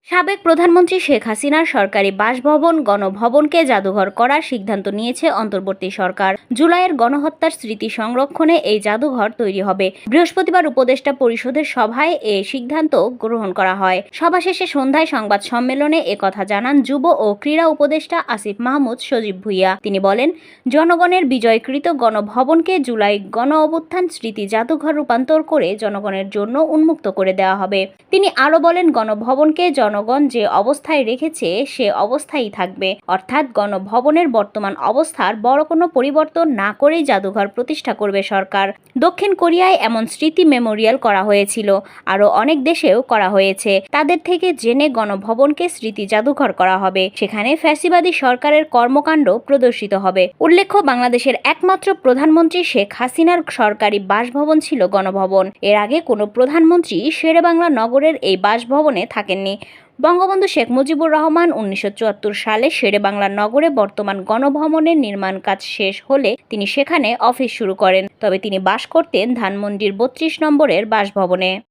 সাবেক প্রধানমন্ত্রী শেখ হাসিনার সরকারি বাসভবন গণভবনকে জাদুঘর করার সিদ্ধান্ত নিয়েছে অন্তর্বর্তী সরকার। জুলাইয়ের গণহত্যার স্মৃতি সংরক্ষণে এই জাদুঘর তৈরি হবে। বৃহস্পতিবার উপদেষ্টা পরিষদের সভায় এ সিদ্ধান্ত গ্রহণ করা হয়। সভা শেষে সন্ধ্যায় সংবাদ সম্মেলনে একথা জানান যুব ও ক্রীড়া উপদেষ্টা আসিফ মাহমুদ সজীব ভুঁইয়া। তিনি বলেন, জনগণের বিজয়কৃত গণভবনকে জুলাই গণ অভ্যুত্থান স্মৃতি জাদুঘর রূপান্তর করে জনগণের জন্য উন্মুক্ত করে দেওয়া হবে। তিনি আরও বলেন, গণভবনকে জনগণ যে অবস্থায় রেখেছে সে অবস্থায়ই থাকবে, অর্থাৎ গণভবনের বর্তমান অবস্থার বড় কোনো পরিবর্তন না করেই জাদুঘর প্রতিষ্ঠা করবে সরকার। দক্ষিণ কোরিয়ায় এমন স্মৃতি মেমোরিয়াল করা হয়েছিল, আরও অনেক দেশেও করা হয়েছে। তাদের থেকে জেনে গণভবনকে স্মৃতি জাদুঘর করা হবে। সেখানে ফ্যাসিবাদী সরকারের কর্মকাণ্ড প্রদর্শিত হবে। উল্লেখ্য, বাংলাদেশের একমাত্র প্রধানমন্ত্রী শেখ হাসিনার সরকারি বাসভবন ছিল গণভবন। এর আগে কোনো প্রধানমন্ত্রী শেরেবাংলা নগরের এই বাসভবনে থাকেননি। বঙ্গবন্ধু শেখ মুজিবুর রহমান 1974 সালে শেরেবাংলা নগরে বর্তমান গণভবনের নির্মাণ কাজ শেষ হলে তিনি সেখানে অফিস শুরু করেন। তবে তিনি বাস করতেন ধানমন্ডির 32 নম্বরের বাসভবনে।